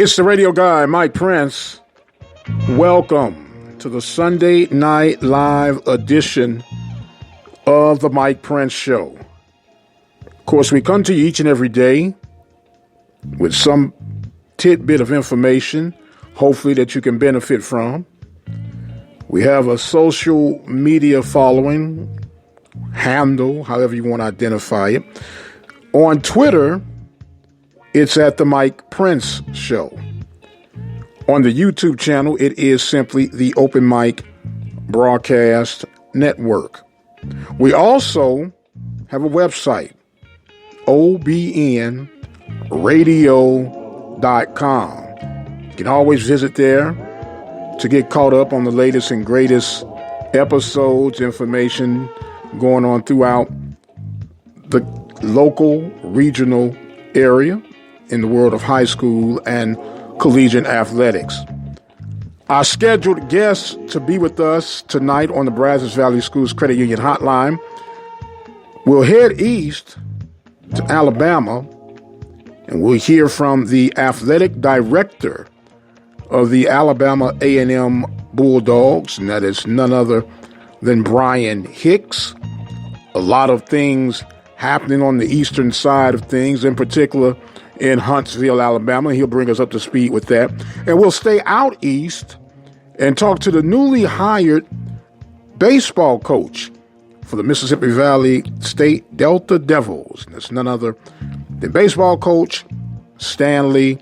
It's the radio guy, Mike Prince. Welcome to the Sunday Night Live edition of the Mike Prince Show. Of course, we come to you each and every day with some tidbit of information, hopefully that you can benefit from. We have a social media following, handle, however you want to identify it. On Twitter, it's at the Mike Prince Show. On the YouTube channel, it is simply the Open Mic Broadcast Network. We also have a website, obnradio.com. You can always visit there to get caught up on the latest and greatest episodes, information going on throughout the local, regional area in the world of high school and collegiate athletics. Our scheduled guest to be with us tonight on the Brazos Valley Schools Credit Union Hotline will head east to Alabama, and we'll hear from the athletic director of the Alabama A&M Bulldogs, and that is none other than Brian Hicks. A lot of things happening on the eastern side of things, in particular in Huntsville, Alabama. He'll bring us up to speed with that. And we'll stay out east and talk to the newly hired baseball coach for the Mississippi Valley State Delta Devils. And it's none other than baseball coach Stanley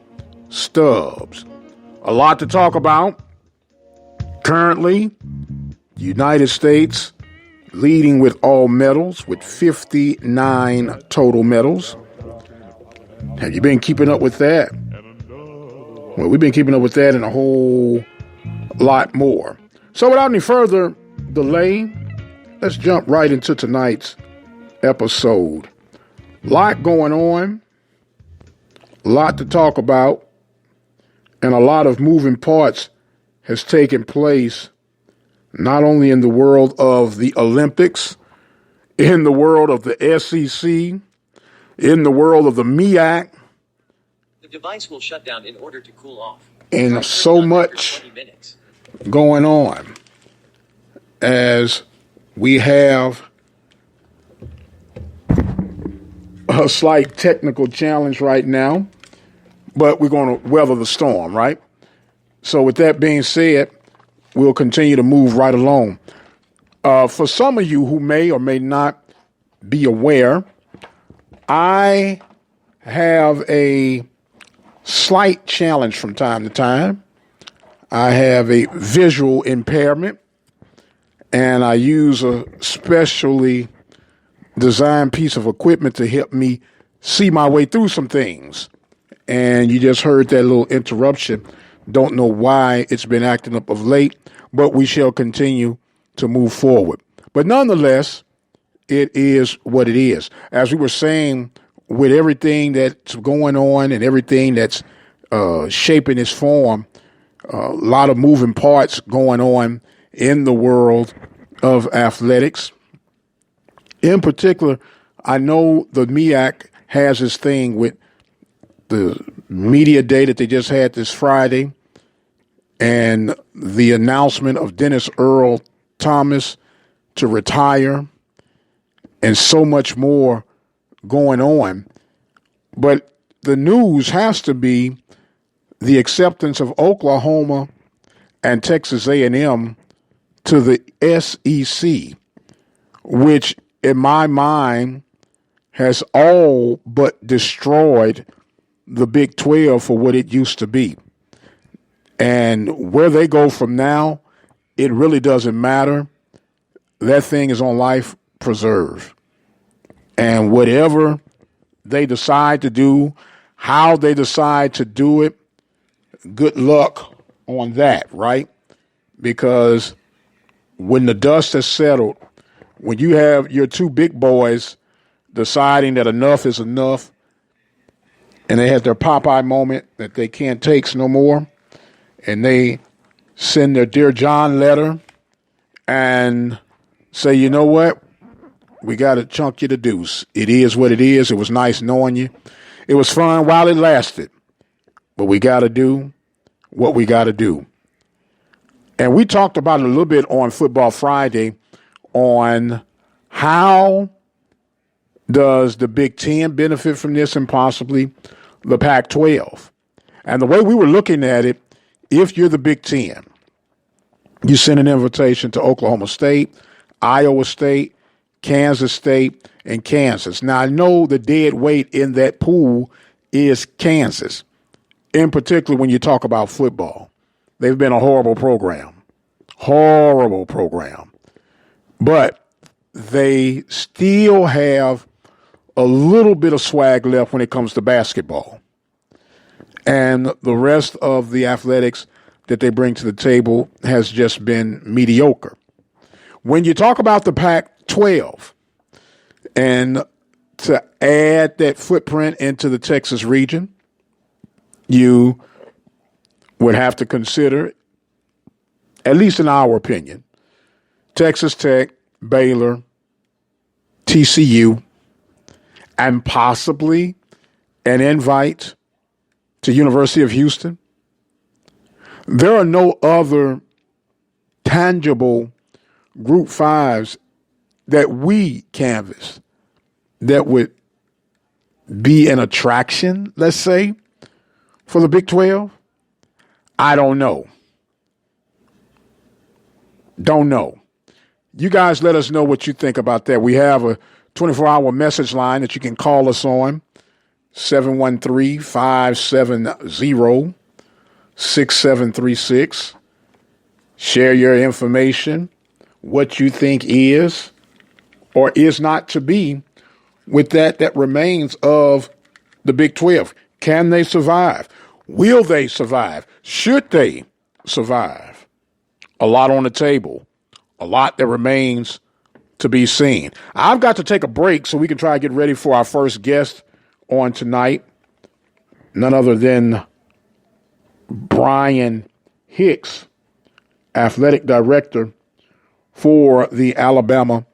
Stubbs. A lot to talk about. Currently, the United States leading with all medals with 59 total medals. Have you been keeping up with that? Well, we've been keeping up with that and a whole lot more. So without any further delay, let's jump right into tonight's episode. A lot going on, a lot to talk about, and a lot of moving parts has taken place, not only in the world of the Olympics, in the world of the SEC, in the world of the MEAC. The device will shut down in order to cool off. And so much going on as we have a slight technical challenge right now, but we're going to weather the storm, right? So with that being said, we'll continue to move right along. For some of you who may or may not be aware, I have a slight challenge from time to time. I have a visual impairment, and I use a specially designed piece of equipment to help me see my way through some things. And you just heard that little interruption. Don't know why it's been acting up of late, but we shall continue to move forward. But nonetheless, it is what it is. As we were saying, with everything that's going on and everything that's shaping its form, a lot of moving parts going on in the world of athletics. In particular, I know the MEAC has this thing with the media day that they just had this Friday and the announcement of Dennis Earl Thomas to retire, and so much more going on. But the news has to be the acceptance of Oklahoma and Texas A&M to the SEC, which in my mind has all but destroyed the Big 12 for what it used to be. And where they go from now, it really doesn't matter. That thing is on life preserve. And whatever they decide to do, how they decide to do it, good luck on that, right? Because when the dust has settled, when you have your two big boys deciding that enough is enough, and they have their Popeye moment that they can't take no more, and they send their Dear John letter and say, you know what? We got to chunk you the deuce. It is what it is. It was nice knowing you. It was fun while it lasted. but we got to do what we got to do. And we talked about it a little bit on Football Friday on how does the Big Ten benefit from this and possibly the Pac-12. And the way we were looking at it, if you're the Big Ten, you send an invitation to Oklahoma State, Iowa State, Kansas State, and Kansas. Now, I know the dead weight in that pool is Kansas, in particular when you talk about football. They've been a horrible program. But they still have a little bit of swag left when it comes to basketball. And the rest of the athletics that they bring to the table has just been mediocre. When you talk about the Pac-12 and to add that footprint into the Texas region, you would have to consider, at least in our opinion, Texas Tech, Baylor, TCU, and possibly an invite to University of Houston. There are no other tangible Group 5s that we canvass that would be an attraction, let's say, for the Big 12. I don't know. You guys let us know what you think about that. We have a 24-hour message line that you can call us on, 713-570-6736. Share your information, what you think is or is not to be with that remains of the Big 12. Can they survive? Will they survive? Should they survive? A lot on the table, a lot that remains to be seen. I've got to take a break so we can try to get ready for our first guest on tonight. None other than Brian Hicks, athletic director for the Alabama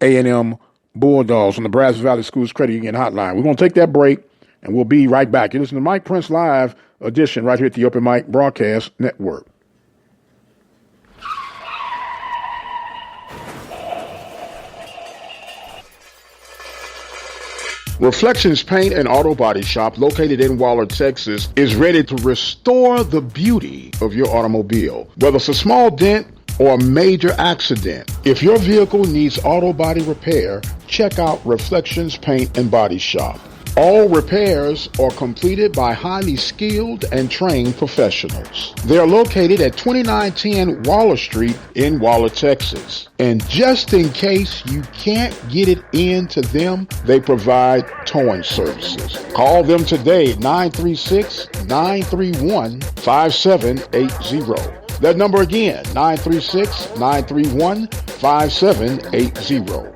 A&M Bulldogs on the Brazos Valley Schools Credit Union Hotline. We're going to take that break, and we'll be right back. You listen to Mike Prince Live edition right here at the Open Mic Broadcast Network. Reflections Paint and Auto Body Shop, located in Waller, Texas, is ready to restore the beauty of your automobile. Whether it's a small dent or a major accident, if your vehicle needs auto body repair, check out Reflections Paint and Body Shop. All repairs are completed by highly skilled and trained professionals. They are located at 2910 Waller Street in Waller, Texas. And just in case you can't get it into them, they provide towing services. Call them today at 936-931-5780. That number again, 936-931-5780.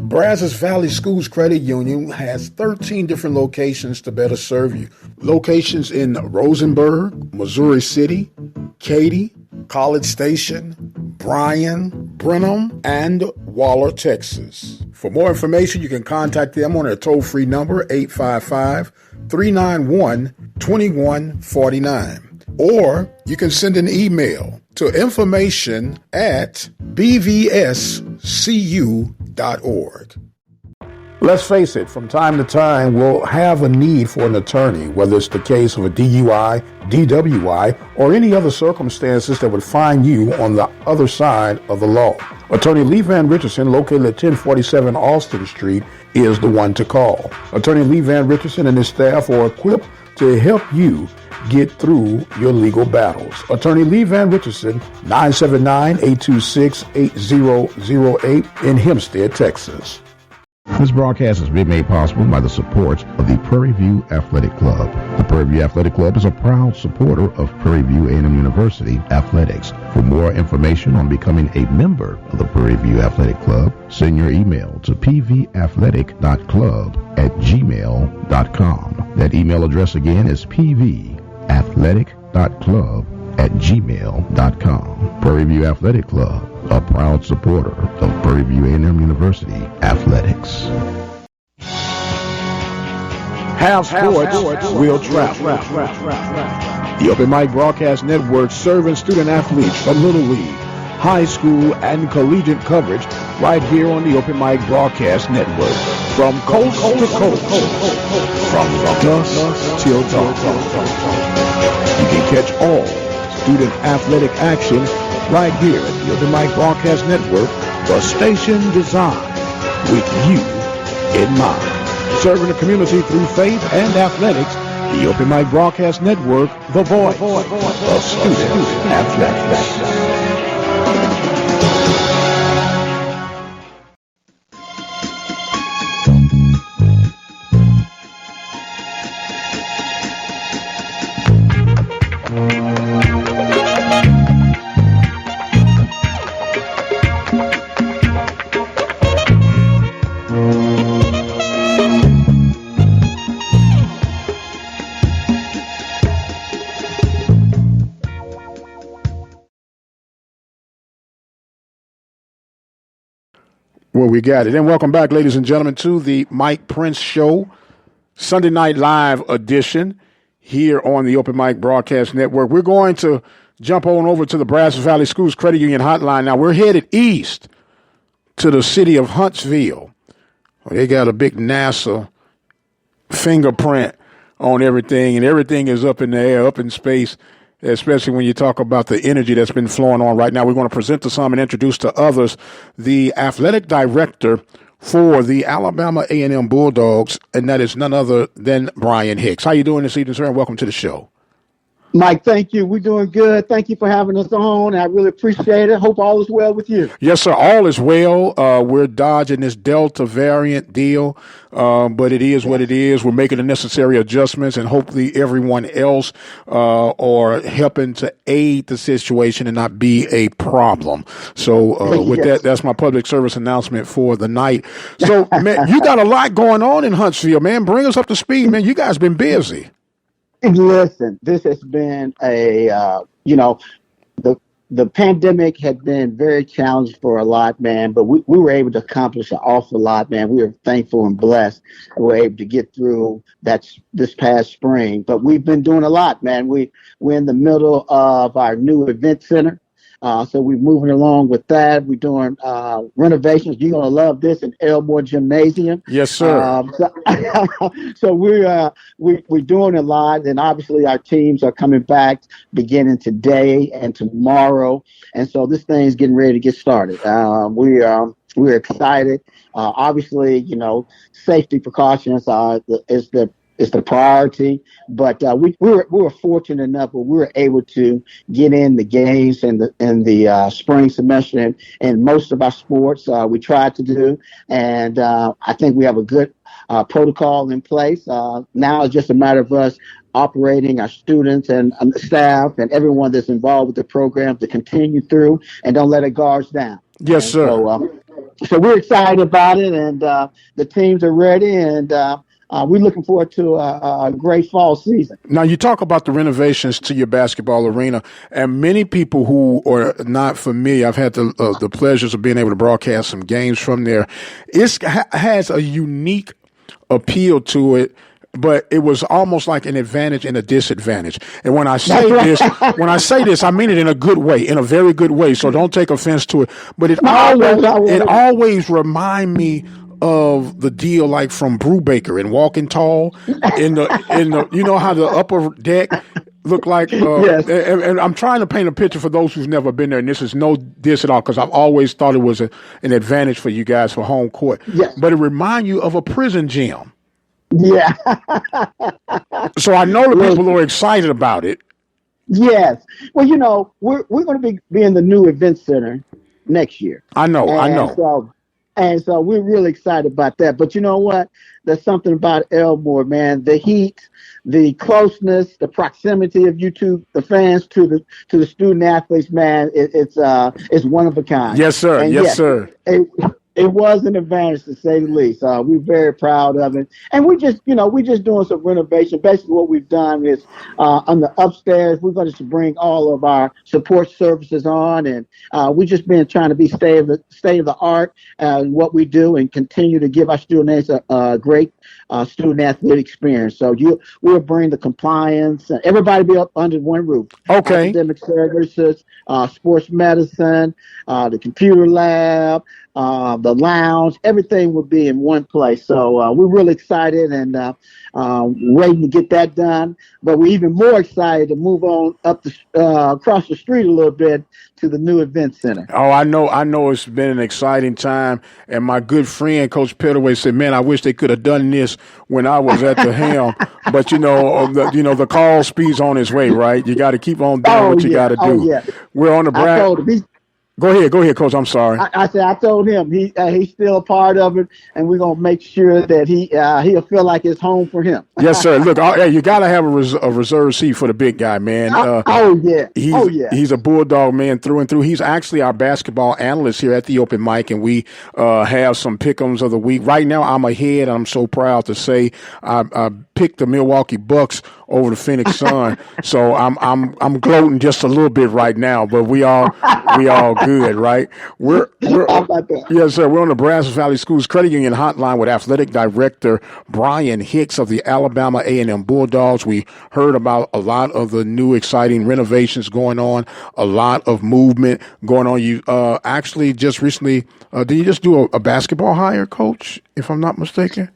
Brazos Valley Schools Credit Union has 13 different locations to better serve you. Locations in Rosenberg, Missouri City, Katy, College Station, Bryan, Brenham, and Waller, Texas. For more information, you can contact them on their toll-free number, 855-391-2149. Or you can send an email to information@bvscu.org. Let's face it, from time to time, we'll have a need for an attorney, whether it's the case of a DUI, DWI, or any other circumstances that would find you on the other side of the law. Attorney Lee Van Richardson, located at 1047 Austin Street, is the one to call. Attorney Lee Van Richardson and his staff are equipped to help you get through your legal battles. Attorney Lee Van Richardson, 979-826-8008 in Hempstead, Texas. This broadcast has been made possible by the support of the Prairie View Athletic Club. The Prairie View Athletic Club is a proud supporter of Prairie View A&M University athletics. For more information on becoming a member of the Prairie View Athletic Club, send your email to pvathletic.club@gmail.com. That email address again is pvathletic.club@gmail.com. Prairie View Athletic Club, a proud supporter of Prairie View A&M University athletics. Have sports, we'll travel. The Open Mic Broadcast Network serving student athletes from Little League, high school, and collegiate coverage right here on the Open Mic Broadcast Network. From coast to coast, from dusk till dawn. You can catch all student athletic action right here at the Open Mic Broadcast Network, the station designed with you in mind. Serving the community through faith and athletics, the Open Mic Broadcast Network, the voice of student athletics. Well, we got it. And welcome back, ladies and gentlemen, to the Mike Prince Show, Sunday Night Live edition here on the Open Mic Broadcast Network. We're going to jump on over to the Brazos Valley Schools Credit Union hotline. Now, we're headed east to the city of Huntsville. They got a big NASA fingerprint on everything, and everything is up in the air, up in space, especially when you talk about the energy that's been flowing on right now. We're going to present to some and introduce to others the athletic director for the Alabama A&M Bulldogs, and that is none other than Brian Hicks. How you doing this evening, sir, and welcome to the show. Mike, thank you. We're doing good. Thank you for having us on. I really appreciate it. Hope all is well with you. Yes, sir. All is well. We're dodging this Delta variant deal, but it is what it is. We're making the necessary adjustments, and hopefully everyone else are helping to aid the situation and not be a problem. So with that, that's my public service announcement for the night. So, man, you got a lot going on in Huntsville, man. Bring us up to speed, man. You guys been busy. Listen, this has been the pandemic had been very challenging for a lot, man, but we were able to accomplish an awful lot, man. We are thankful and blessed that we're able to get through this past spring. But we've been doing a lot, man. We're in the middle of our new event center. So we're moving along with that. We're doing renovations. You're going to love this in Elmore Gymnasium. Yes, sir. So we're doing a lot, and obviously our teams are coming back beginning today and tomorrow. And so this thing is getting ready to get started. We're excited. Obviously, safety precautions is the priority, but we were fortunate enough where we were able to get in the games in the spring semester and most of our sports we tried to do, and I think we have a good protocol in place. Now it's just a matter of us operating our students and the staff and everyone that's involved with the program to continue through and don't let our guards down. Yes, sir. So we're excited about it, and the teams are ready, and we're looking forward to a great fall season. Now, you talk about the renovations to your basketball arena, and many people who are not familiar, I've had the pleasures of being able to broadcast some games from there. It has a unique appeal to it, but it was almost like an advantage and a disadvantage. And when I say this, I mean it in a good way, in a very good way. So don't take offense to it. But it always remind me of the deal like from Brubaker and Walking Tall in the you know how the upper deck looked like yes. And I'm trying to paint a picture for those who've never been there, and this is no diss at all because I've always thought it was an advantage for you guys for home court. Yes. But it reminds you of a prison gym. Yeah. So I know the people are excited about it. Yes. Well, we're going to be in the new event center next year. I know. So we're really excited about that. But you know what? There's something about Elmore, man. The heat, the closeness, the proximity of you two, the fans to the student athletes, man. It's one of a kind. Yes, sir. And yes, sir. It was an advantage to say the least. We're very proud of it, and we just doing some renovation. Basically, what we've done is on the upstairs, we're going to bring all of our support services on, and we just been trying to be state of the art in what we do, and continue to give our students a great student athlete experience. So we'll bring the compliance, everybody be up under one roof. Okay. Academic services, sports medicine, the computer lab, the lounge, everything will be in one place. So we're really excited and waiting to get that done. But we're even more excited to move on up across the street a little bit to the new event center. Oh, I know it's been an exciting time. And my good friend, Coach Pettaway, said, man, I wish they could have done this when I was at the helm. But, the call speeds on its way, right? You got to keep on doing what you got to do. Oh, yeah. We're on the Go ahead, Coach. I'm sorry. I told him he's still a part of it, and we're gonna make sure that he'll feel like it's home for him. Yes, sir. Look, you got to have a reserve seat for the big guy, man. He's a Bulldog, man, through and through. He's actually our basketball analyst here at the Open Mic, and we have some pick'ems of the week. Right now, I'm ahead. I'm so proud to say I picked the Milwaukee Bucks over the Phoenix Sun, so I'm gloating just a little bit right now. But we all good, right? Yes, sir. We're on the Brazos Valley Schools Credit Union Hotline with Athletic Director Brian Hicks of the Alabama A&M Bulldogs. We heard about a lot of the new exciting renovations going on, a lot of movement going on. You actually just recently, did you just do a basketball hire, Coach, if I'm not mistaken?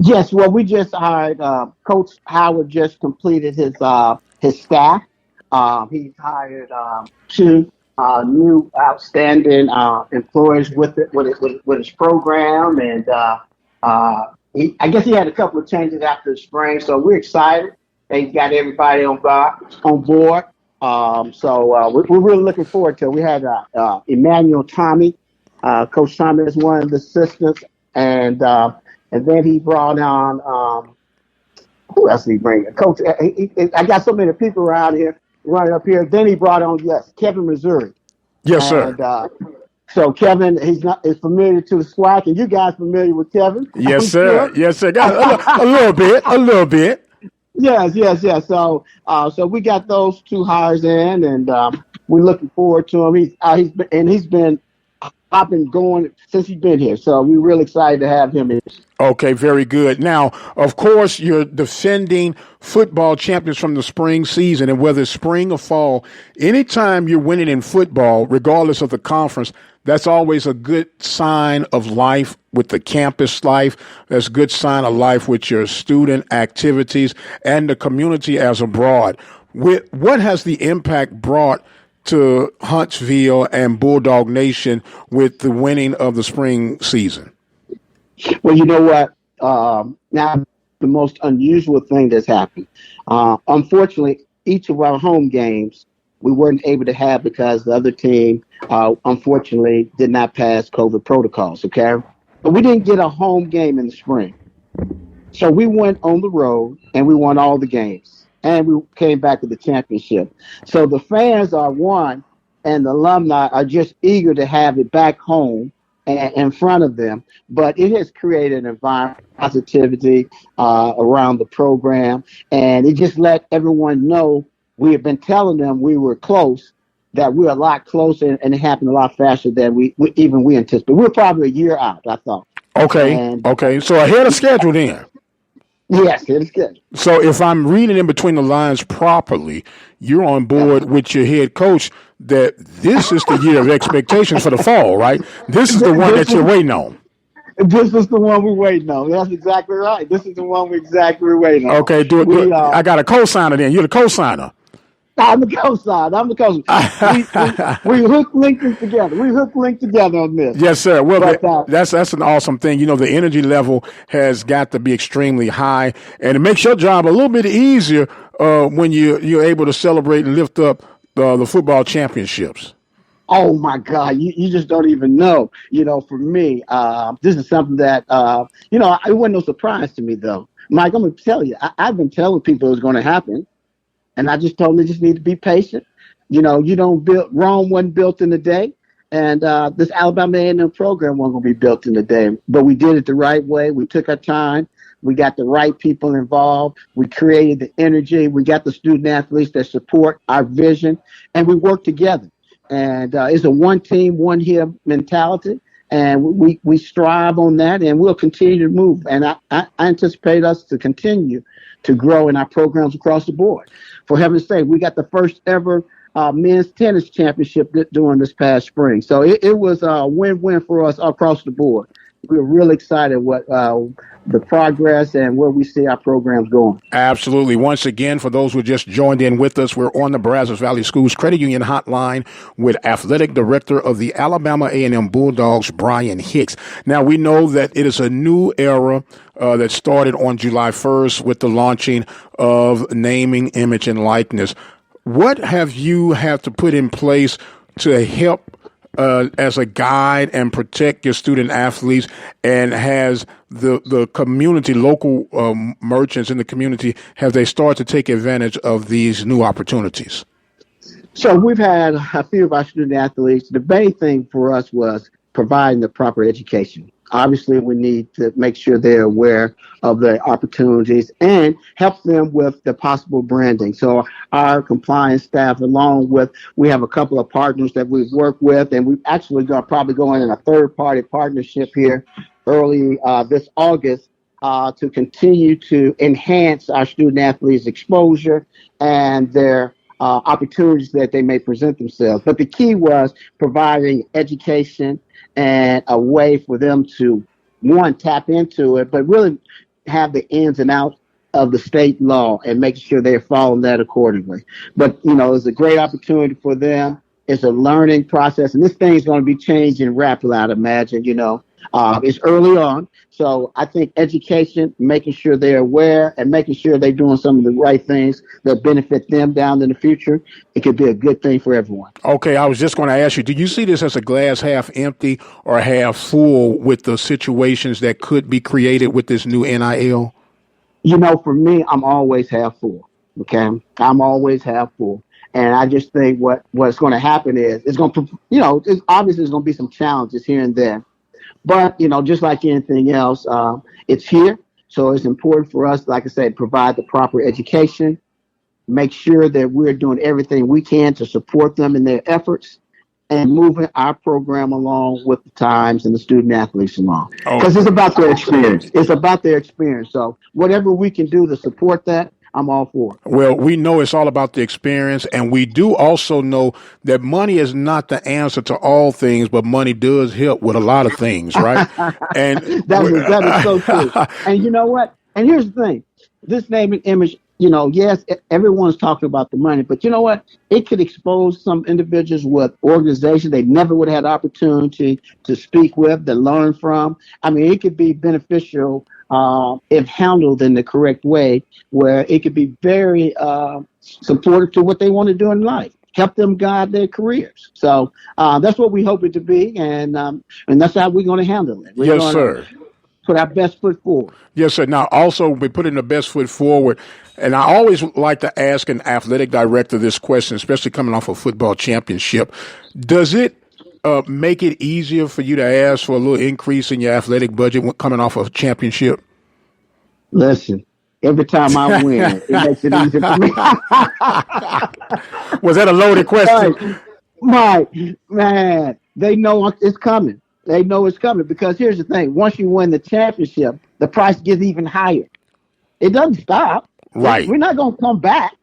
Yes, well, we just hired Coach Howard. Just completed his staff. He's hired two new outstanding employees with his program, and I guess he had a couple of changes after the spring. So we're excited. He's got everybody on board. So we're really looking forward to it. We had Emmanuel Tommy, Coach Tommy is one of the assistants, and then he brought on who else did he bring? Coach, I got so many people around here running up here. Then he brought on Kevin Missouri. Yes, sir. And, so Kevin, is familiar to the SWAC, and you guys familiar with Kevin? Yes, sir. Sure? Yes, sir. Got a little bit. Yes. So we got those two hires in, and we're looking forward to him. I've been going since he's been here, so we're really excited to have him in. Okay, very good. Now, of course, you're defending football champions from the spring season, and whether it's spring or fall, anytime you're winning in football, regardless of the conference, that's always a good sign of life with the campus life. That's a good sign of life with your student activities and the community as abroad. What has the impact brought to Huntsville and Bulldog Nation with the winning of the spring season? Well, you know what? Now, the most unusual thing that's happened. Unfortunately, each of our home games we weren't able to have because the other team, unfortunately, did not pass COVID protocols, okay? But we didn't get a home game in the spring. So we went on the road, and we won all the games. And we came back with the championship. So the fans are one, and the alumni are just eager to have it back home and in front of them. But it has created an environment of positivity around the program, and it just let everyone know we have been telling them we were close, that we're a lot closer, and it happened a lot faster than we anticipated. We're probably a year out, I thought. Okay. So ahead of schedule then. Yes, it is good. So if I'm reading in between the lines properly, you're on board with your head coach that this is the year of expectations for the fall, right? This is the one that you're waiting on. This is the one we're waiting on. That's exactly right. This is the one we're waiting on. Okay, do it. I got a co-signer then. You're the co-signer. I'm the co-signer. We hook linked together on this. Yes, sir. Well, that's an awesome thing. You know, the energy level has got to be extremely high, and it makes your job a little bit easier when you're able to celebrate and lift up the football championships. Oh my God, you just don't even know. You know, for me, this is something that it wasn't no surprise to me though. Mike, I'm gonna tell you, I've been telling people it was going to happen. And I just told them they just need to be patient. You know, Rome wasn't built in a day. And this Alabama A&M program wasn't going to be built in a day, but we did it the right way. We took our time. We got the right people involved. We created the energy. We got the student athletes that support our vision, and we work together. And it's a one team, one here mentality. And we strive on that, and we'll continue to move. And I anticipate us to continue to grow in our programs across the board. For heaven's sake, we got the first ever men's tennis championship during this past spring. So it was a win-win for us across the board. We're really excited what the progress and where we see our programs going. Absolutely. Once again, for those who just joined in with us, we're on the Brazos Valley Schools Credit Union Hotline with Athletic Director of the Alabama A&M Bulldogs, Brian Hicks. Now, we know that it is a new era that started on July 1st with the launching of naming, image, and likeness. What have you had to put in place to help as a guide and protect your student athletes, and has the community, local merchants in the community, have they started to take advantage of these new opportunities? So we've had a few of our student athletes. The main thing for us was providing the proper education. Obviously, we need to make sure they're aware of the opportunities and help them with the possible branding. So our compliance staff, along with, we have a couple of partners that we've worked with, and we've actually probably going in a third-party partnership here early this August to continue to enhance our student athletes' exposure and their opportunities that they may present themselves. But the key was providing education and a way for them to, one, tap into it, but really have the ins and outs of the state law and making sure they're following that accordingly. But, it's a great opportunity for them. It's a learning process, and this thing's going to be changing rapidly, I'd imagine, It's early on. So I think education, making sure they're aware and making sure they're doing some of the right things that benefit them down in the future, it could be a good thing for everyone. Okay, I was just going to ask you, do you see this as a glass half empty or half full with the situations that could be created with this new NIL? For me, I'm always half full. Okay, I'm always half full. And I just think what's going to happen is it's going to, it's obviously there's going to be some challenges here and there. But, just like anything else, it's here. So it's important for us, like I said, provide the proper education, make sure that we're doing everything we can to support them in their efforts, and moving our program along with the times and the student athletes along. Because it's about their experience. It's about their experience. So whatever we can do to support that, I'm all for it. Well, we know it's all about the experience, and we do also know that money is not the answer to all things, but money does help with a lot of things, right? And that is so true. And you know what? And here's the thing. This name and image, yes, everyone's talking about the money, but you know what? It could expose some individuals with organizations they never would have had opportunity to speak with, to learn from. I mean, it could be beneficial if handled in the correct way, where it could be very supportive to what they want to do in life, help them guide their careers. So that's what we hope it to be, and that's how we're going to handle it. Yes, sir. Put our best foot forward. Yes, sir. Now, also, we're putting the best foot forward. And I always like to ask an athletic director this question, especially coming off a football championship. Does it make it easier for you to ask for a little increase in your athletic budget coming off a championship? Listen, every time I win, it makes it easier for me. Was that a loaded question? Mike, man, they know it's coming. They know it's coming because here's the thing. Once you win the championship, the price gets even higher. It doesn't stop. Right. We're not going to come back.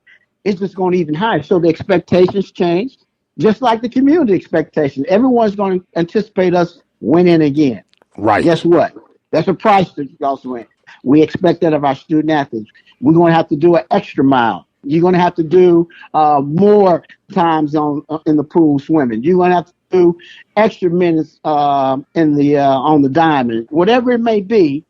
It's just going even higher. So the expectations change, just like the community expectations. Everyone's going to anticipate us winning again. Right. Guess what? That's a price that you also win. We expect that of our student athletes. We're going to have to do an extra mile. You're going to have to do more times in the pool swimming. You're going to have to do extra minutes on the diamond. Whatever it may be,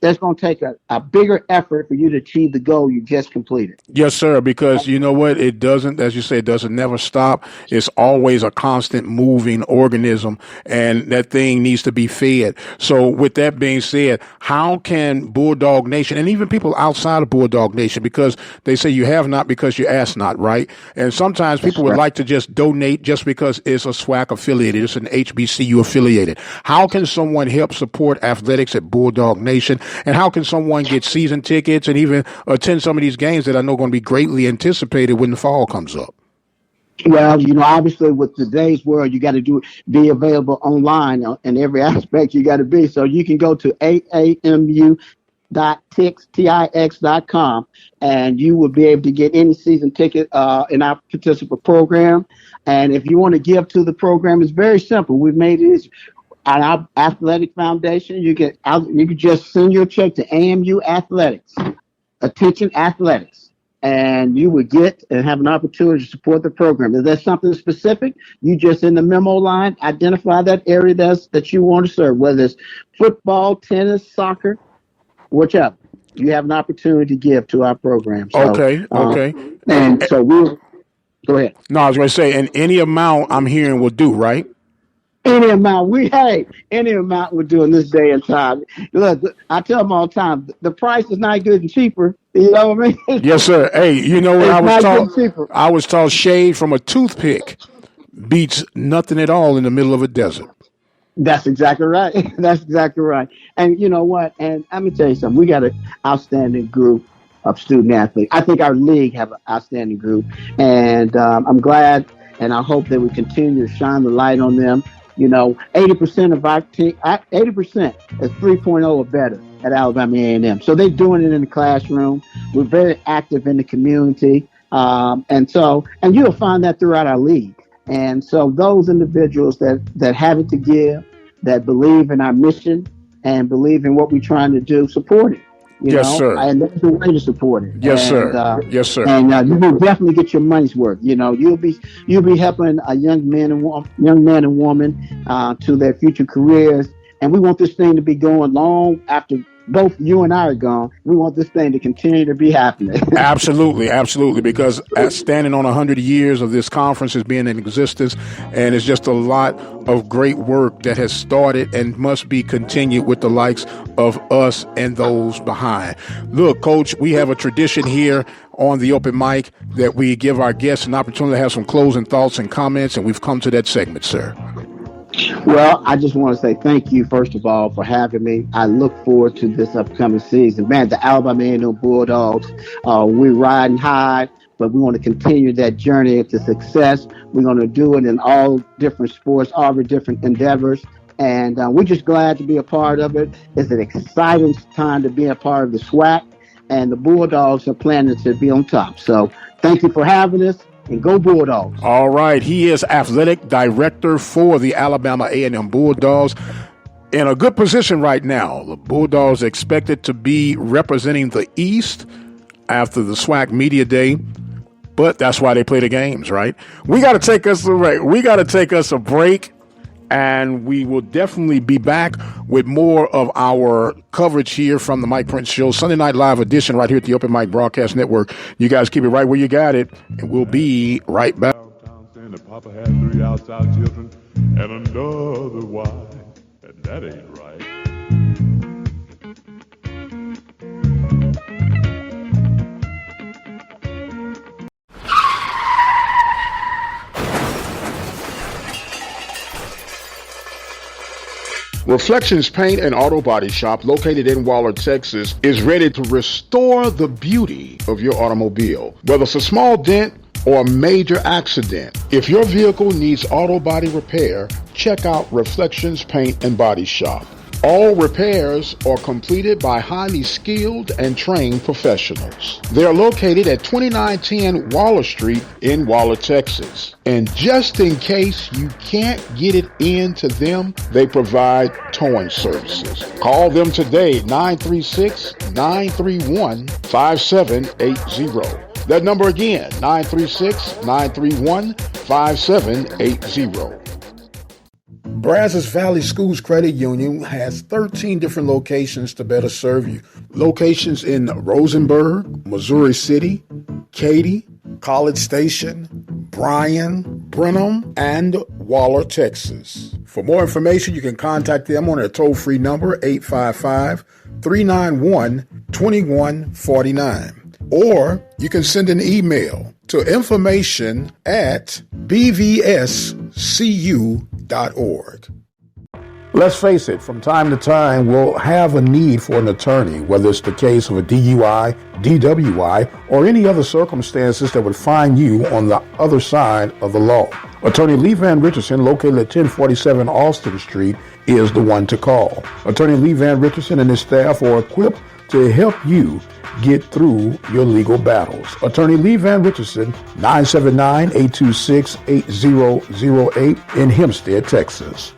that's going to take a bigger effort for you to achieve the goal you just completed. Yes, sir, because you know what? It doesn't, as you say, it doesn't never stop. It's always a constant moving organism, and that thing needs to be fed. So with that being said, how can Bulldog Nation, and even people outside of Bulldog Nation, because they say you have not because you ask not, right? And sometimes people would like to just donate just because it's a SWAC affiliated, it's an HBCU affiliated. How can someone help support athletics at Bulldog Nation? And how can someone get season tickets and even attend some of these games that I know are going to be greatly anticipated when the fall comes up? Well, obviously with today's world, you got to be available online in every aspect you got to be. So you can go to aamu.tix.com and you will be able to get any season ticket in our participant program. And if you want to give to the program, it's very simple. We've made it at our athletic foundation. You can just send your check to AMU Athletics, Attention Athletics, and you would get and have an opportunity to support the program. If there's something specific, you just in the memo line identify that area that you want to serve, whether it's football, tennis, soccer, whichever. You have an opportunity to give to our program. So, okay. And so we'll go ahead. No, I was going to say, and any amount I'm hearing will do, right? Any amount we're doing this day and time. Look, I tell them all the time, the price is not good and cheaper. You know what I mean? Yes, sir. Hey, you know what I was taught? I was taught shade from a toothpick beats nothing at all in the middle of a desert. That's exactly right. That's exactly right. And you know what? And let me tell you something. We got an outstanding group of student athletes. I think our league have an outstanding group. And I'm glad and I hope that we continue to shine the light on them. 80% of our team, 80% is 3.0 or better at Alabama A&M. So they're doing it in the classroom. We're very active in the community. And you'll find that throughout our league. And so those individuals that have it to give, that believe in our mission and believe in what we're trying to do, support it. Yes, sir. And that's the way to support it. Yes, sir. Yes, sir. And you will definitely get your money's worth. You'll be helping a young man and woman to their future careers. And we want this thing to be going long after both you and I are gone. We want this thing to continue to be happening. Absolutely. Because standing on 100 years of this conference as being in existence, and it's just a lot of great work that has started and must be continued with the likes of us and those behind. Look, Coach, we have a tradition here on the open mic that we give our guests an opportunity to have some closing thoughts and comments, and we've come to that segment, sir. Well, I just want to say thank you, first of all, for having me. I look forward to this upcoming season. Man, the Alabama A&M Bulldogs, we're riding high, but we want to continue that journey to success. We're going to do it in all different sports, all the different endeavors. And we're just glad to be a part of it. It's an exciting time to be a part of the SWAC, and the Bulldogs are planning to be on top. So thank you for having us. And go Bulldogs. All right. He is athletic director for the Alabama A&M Bulldogs. In a good position right now. The Bulldogs expected to be representing the East after the SWAC Media Day. But that's why they play the games, right? We got to take us a break. And we will definitely be back with more of our coverage here from the Mike Prince Show, Sunday Night Live edition right here at the Open Mic Broadcast Network. You guys keep it right where you got it, and we'll be right back. Papa had 3 outside children and another wife, and that ain't right. Reflections Paint and Auto Body Shop, located in Waller, Texas, is ready to restore the beauty of your automobile. Whether it's a small dent or a major accident, if your vehicle needs auto body repair, check out Reflections Paint and Body Shop. All repairs are completed by highly skilled and trained professionals. They are located at 2910 Waller Street in Waller, Texas. And just in case you can't get it into them, they provide towing services. Call them today, 936-931-5780. That number again, 936-931-5780. Brazos Valley Schools Credit Union has 13 different locations to better serve you. Locations in Rosenberg, Missouri City, Katy, College Station, Bryan, Brenham, and Waller, Texas. For more information, you can contact them on their toll-free number, 855-391-2149. Or you can send an email to information@bvscu.org. Let's face it, from time to time, we'll have a need for an attorney, whether it's the case of a DUI, DWI, or any other circumstances that would find you on the other side of the law. Attorney Lee Van Richardson, located at 1047 Austin Street, is the one to call. Attorney Lee Van Richardson and his staff are equipped to help you get through your legal battles. Attorney Lee Van Richardson, 979-826-8008 in Hempstead, Texas.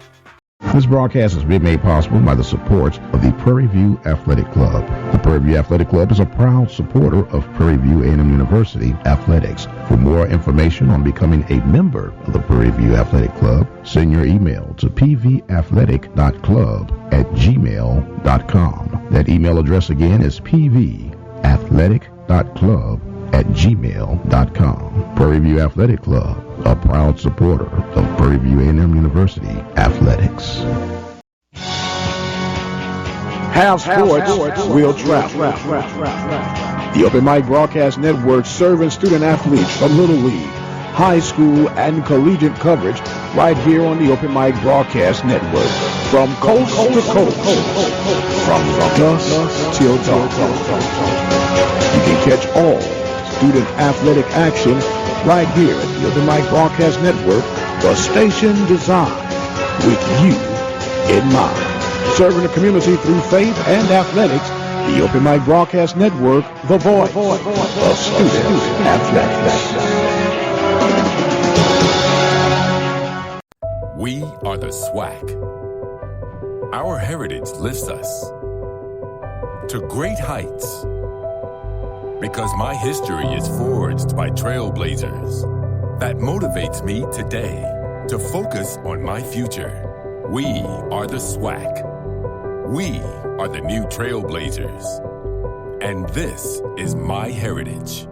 This broadcast has been made possible by the support of the Prairie View Athletic Club. The Prairie View Athletic Club is a proud supporter of Prairie View A&M University athletics. For more information on becoming a member of the Prairie View Athletic Club, send your email to pvathletic.club@gmail.com. That email address again is pvathletic.club@gmail.com. Prairie View Athletic Club, a proud supporter of Prairie View A&M University athletics. Have sports, will travel. The Open Mic Broadcast Network serving student athletes from Little League, high school, and collegiate coverage right here on the Open Mic Broadcast Network. From coast to coast, from dusk till dawn. You can catch all student athletic action right here at the Open Mic Broadcast Network, the station designed with you in mind. Serving the community through faith and athletics, the Open Mic Broadcast Network, the voice of student athletics. We are the SWAC. Our heritage lifts us to great heights because my history is forged by trailblazers. That motivates me today to focus on my future. We are the SWAC. We are the new trailblazers. And this is my heritage.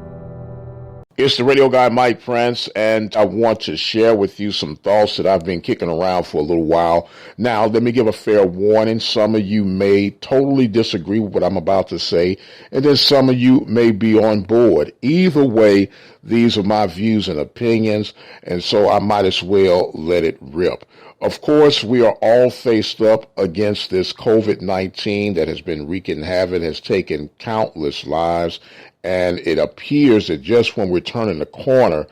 It's the radio guy, Mike Prince, and I want to share with you some thoughts that I've been kicking around for a little while. Now, let me give a fair warning. Some of you may totally disagree with what I'm about to say, and then some of you may be on board. Either way, these are my views and opinions, and so I might as well let it rip. Of course, we are all faced up against this COVID-19 that has been wreaking havoc, has taken countless lives, and it appears that just when we're turning the corner,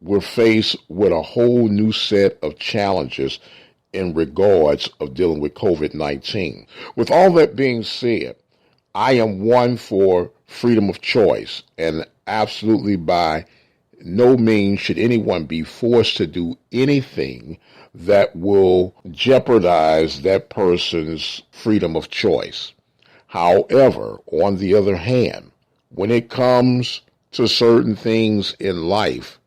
we're faced with a whole new set of challenges in regards of dealing with COVID-19. With all that being said, I am one for freedom of choice, and absolutely by no means should anyone be forced to do anything that will jeopardize that person's freedom of choice. However, on the other hand, when it comes to certain things in life,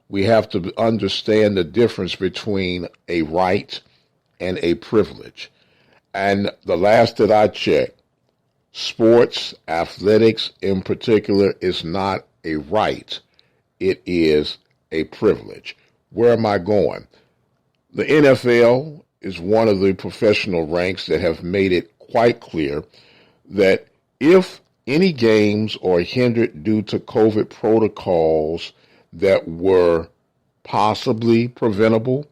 we have to understand the difference between a right and a privilege. And the last that I checked, sports, athletics in particular, is not a right. It is a privilege. Where am I going? The NFL is one of the professional ranks that have made it quite clear that if any games are hindered due to COVID protocols that were possibly preventable,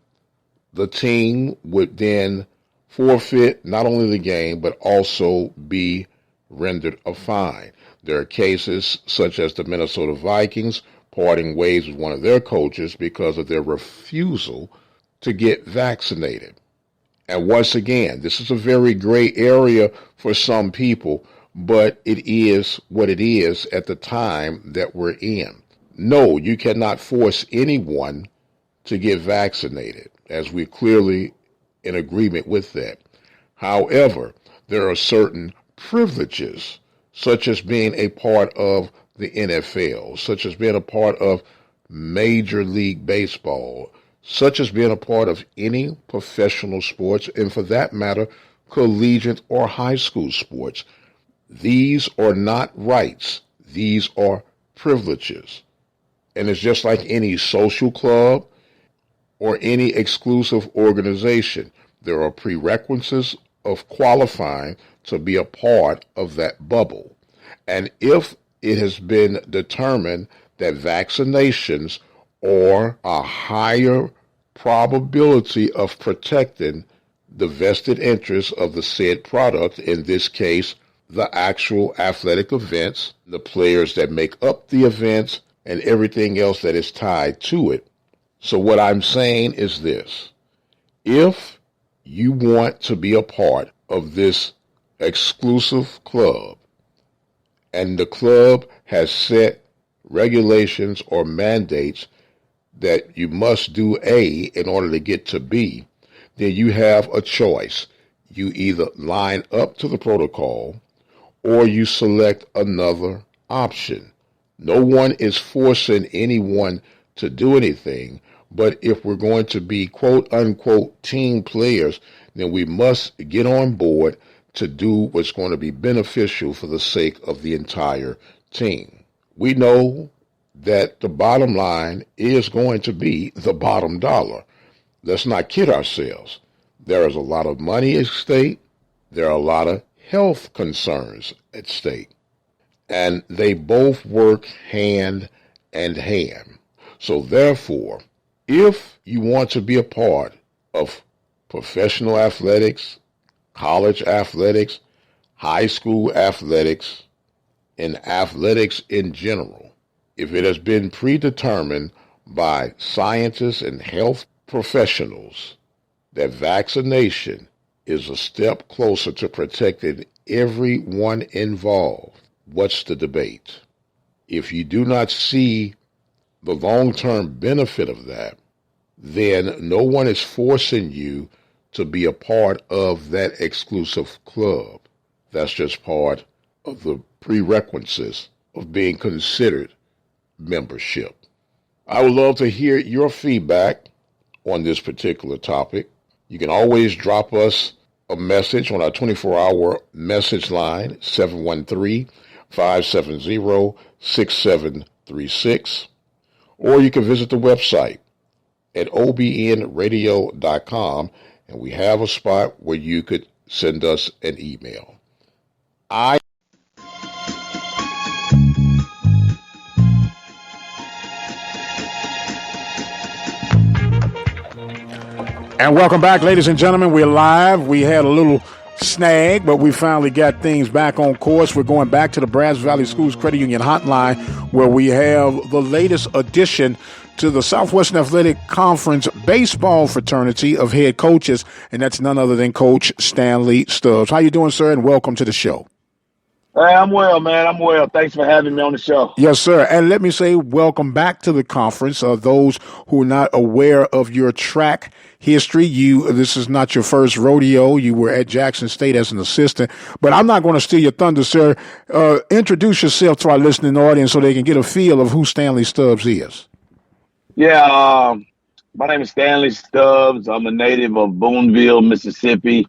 the team would then forfeit not only the game, but also be rendered a fine. There are cases such as the Minnesota Vikings parting ways with one of their coaches because of their refusal to get vaccinated. And once again, this is a very gray area for some people, but it is what it is at the time that we're in. No, you cannot force anyone to get vaccinated, as we're clearly in agreement with that. However, there are certain privileges, such as being a part of the NFL, such as being a part of Major League Baseball, such as being a part of any professional sports, and for that matter, collegiate or high school sports. These are not rights. These are privileges. And it's just like any social club or any exclusive organization. There are prerequisites of qualifying to be a part of that bubble. And if it has been determined that vaccinations are a higher probability of protecting the vested interests of the said product, in this case, the actual athletic events, the players that make up the events, and everything else that is tied to it. So what I'm saying is this: if you want to be a part of this exclusive club, and the club has set regulations or mandates that you must do A in order to get to B, then you have a choice. You either line up to the protocol or you select another option. No one is forcing anyone to do anything, but if we're going to be quote-unquote team players, then we must get on board to do what's going to be beneficial for the sake of the entire team. We know that the bottom line is going to be the bottom dollar. Let's not kid ourselves. There is a lot of money at stake. There are a lot of health concerns at stake. And they both work hand in hand. So therefore, if you want to be a part of professional athletics, college athletics, high school athletics, and athletics in general, if it has been predetermined by scientists and health professionals that vaccination is a step closer to protecting everyone involved, what's the debate? If you do not see the long-term benefit of that, then no one is forcing you to be a part of that exclusive club. That's just part of the prerequisites of being considered membership. I would love to hear your feedback on this particular topic. You can always drop us a message on our 24-hour message line, 713-570-6736, or you can visit the website at obnradio.com, and we have a spot where you could send us an email. And welcome back, ladies and gentlemen. We're live. We had a little snag, but we finally got things back on course. We're going back to the Brazos Valley Schools Credit Union hotline, where we have the latest addition to the Southwestern Athletic Conference baseball fraternity of head coaches, and that's none other than Coach Stanley Stubbs. How you doing, sir, and welcome to the show. Hey, I'm well, man. I'm well. Thanks for having me on the show. Yes, sir. And let me say welcome back to the conference. Those who are not aware of your track history, this is not your first rodeo. You were at Jackson State as an assistant. But I'm not going to steal your thunder, sir. Introduce yourself to our listening audience so they can get a feel of who Stanley Stubbs is. Yeah, my name is Stanley Stubbs. I'm a native of Boonville, Mississippi.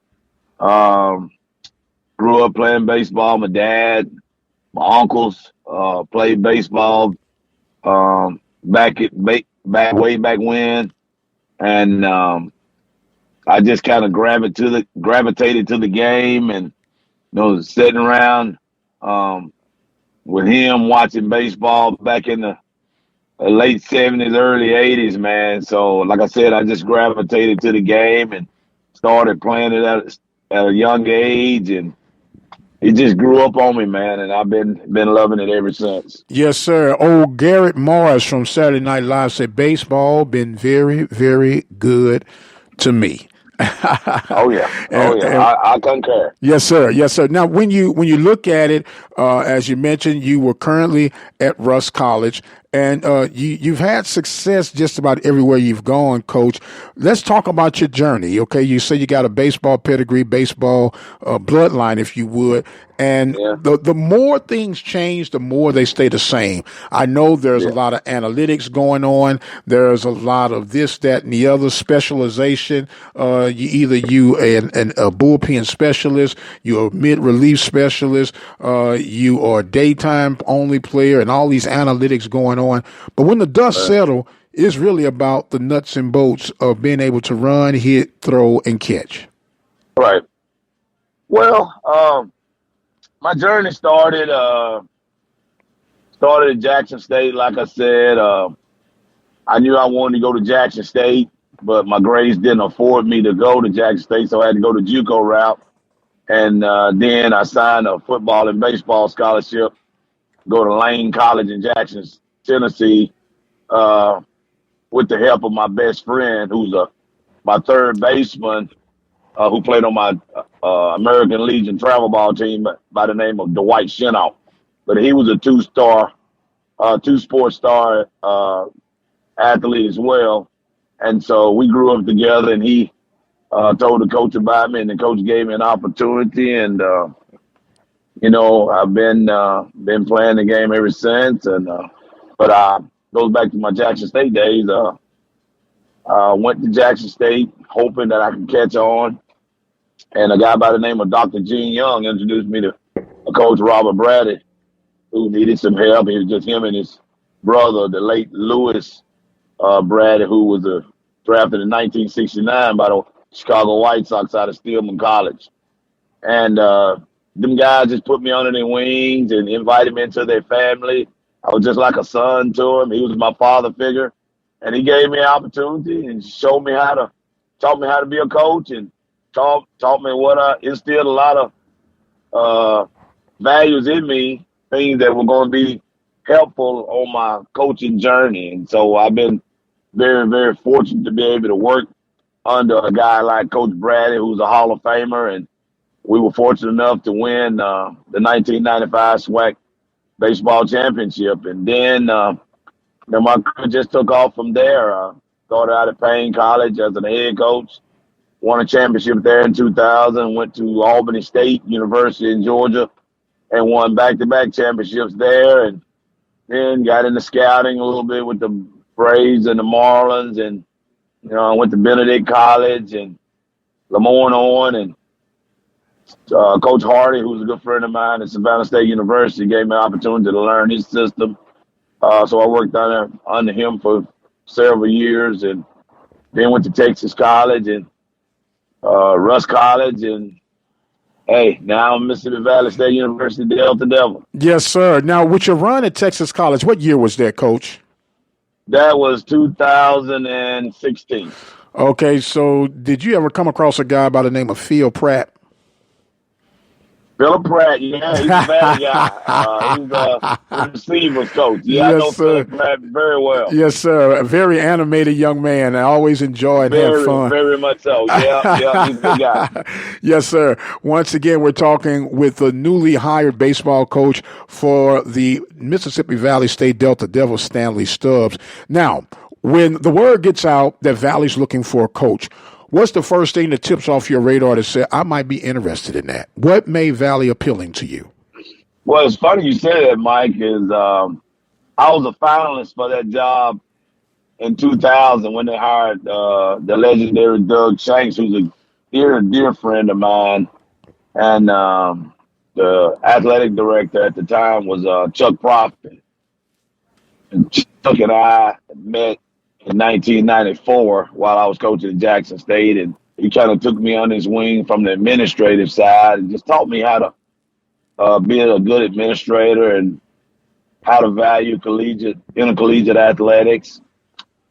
Grew up playing baseball. My dad, my uncles played baseball way back when, and I just kind of gravitated to the game, and sitting around with him watching baseball back in the late 70s, early 80s, man. So, like I said, I just gravitated to the game and started playing it at a young age, and it just grew up on me, man, and I've been loving it ever since. Yes, sir. Old Garrett Morris from Saturday Night Live said baseball been very, very good to me. Oh yeah, I concur. Yes, sir. Yes, sir. Now, when you look at it, as you mentioned, you were currently at Russ College, and you've had success just about everywhere you've gone, Coach. Let's talk about your journey. Okay, you say you got a baseball pedigree, baseball bloodline, if you would. And Yeah. the more things change, the more they stay the same. I know there's a lot of analytics going on. There's a lot of this, that, and the other specialization. You a bullpen specialist, you're a mid-relief specialist, you are a daytime only player, and all these analytics going on. But when the dust settles, it's really about the nuts and bolts of being able to run, hit, throw, and catch. Right. Well, my journey started at Jackson State. Like I said, I knew I wanted to go to Jackson State, but my grades didn't afford me to go to Jackson State, so I had to go the JUCO route. And then I signed a football and baseball scholarship, go to Lane College in Jackson, Tennessee, with the help of my best friend, who's my third baseman, who played on my American Legion travel ball team by the name of Dwight Shinoff. But he was a two-sport star athlete as well. And so we grew up together, and he told the coach about me, and the coach gave me an opportunity. And, I've been playing the game ever since. And but goes back to my Jackson State days. Went to Jackson State hoping that I could catch on. And a guy by the name of Dr. Gene Young introduced me to Coach Robert Brady, who needed some help. It was just him and his brother, the late Lewis Brady, who was drafted in 1969 by the Chicago White Sox out of Stillman College. And them guys just put me under their wings and invited me into their family. I was just like a son to him. He was my father figure. And he gave me an opportunity and taught me how to be a coach, and taught me instilled a lot of values in me, things that were going to be helpful on my coaching journey. And so I've been very, very fortunate to be able to work under a guy like Coach Brady, who's a Hall of Famer. And we were fortunate enough to win the 1995 SWAC baseball championship. And then my career just took off from there. Started out at Payne College as an head coach. Won a championship there in 2000. Went to Albany State University in Georgia and won back-to-back championships there. And then got into scouting a little bit with the Braves and the Marlins. And, I went to Benedict College and Lemoyne on. And Coach Hardy, who's a good friend of mine at Savannah State University, gave me an opportunity to learn his system. So I worked under him for several years, and then went to Texas College and Russ College, and now I'm Mississippi Valley State University Delta Devil. Yes, sir. Now, with your run at Texas College, what year was that, Coach? That was 2016. Okay, so did you ever come across a guy by the name of Phil Pratt? Philip Pratt, yeah, he's a bad guy. He's a receivers coach. Yeah, yes, I know sir. Philip Pratt very well. Yes, sir. A very animated young man. I always enjoy and have fun. Very much so. Yeah, he's a good guy. Yes, sir. Once again, we're talking with the newly hired baseball coach for the Mississippi Valley State Delta Devils, Stanley Stubbs. Now, when the word gets out that Valley's looking for a coach, what's the first thing that tips off your radar to say, I might be interested in that? What made Valley appealing to you? Well, it's funny you say that, Mike, is I was a finalist for that job in 2000 when they hired the legendary Doug Shanks, who's a dear friend of mine. And the athletic director at the time was Chuck Profit. And Chuck and I met in 1994 while I was coaching at Jackson State, and he kind of took me on his wing from the administrative side and just taught me how to be a good administrator and how to value intercollegiate athletics.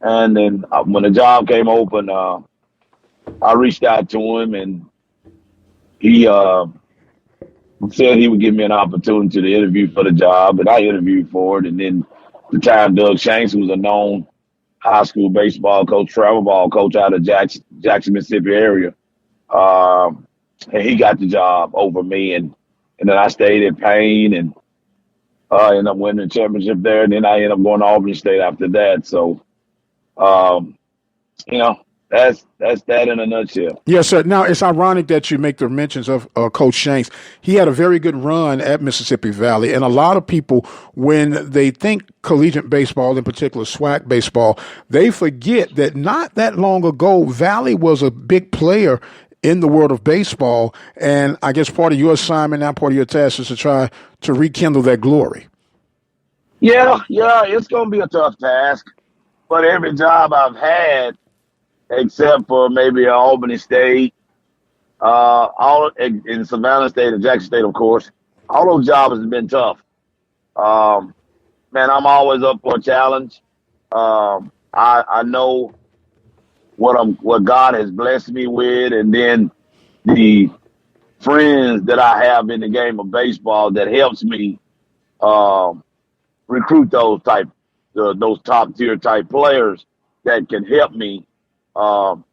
And then when the job came open, I reached out to him, and he said he would give me an opportunity to interview for the job, and I interviewed for it. And then at the time, Doug Shanks, who was a known high school baseball coach, travel ball coach out of Jackson, Mississippi area. And he got the job over me. And then I stayed at Payne and ended up winning the championship there. And then I ended up going to Albany State after that. So, That's that in a nutshell. Yes, sir. Now, it's ironic that you make the mentions of Coach Shanks. He had a very good run at Mississippi Valley, and a lot of people, when they think collegiate baseball, in particular SWAC baseball, they forget that not that long ago, Valley was a big player in the world of baseball, and I guess part of your assignment now, part of your task is to try to rekindle that glory. Yeah, it's gonna be a tough task, but every job I've had, except for maybe Albany State, all in Savannah State and Jackson State, of course, all those jobs have been tough. Um, Man, I'm always up for a challenge. I know what God has blessed me with, and then the friends that I have in the game of baseball that helps me um, recruit those top tier type players that can help me um,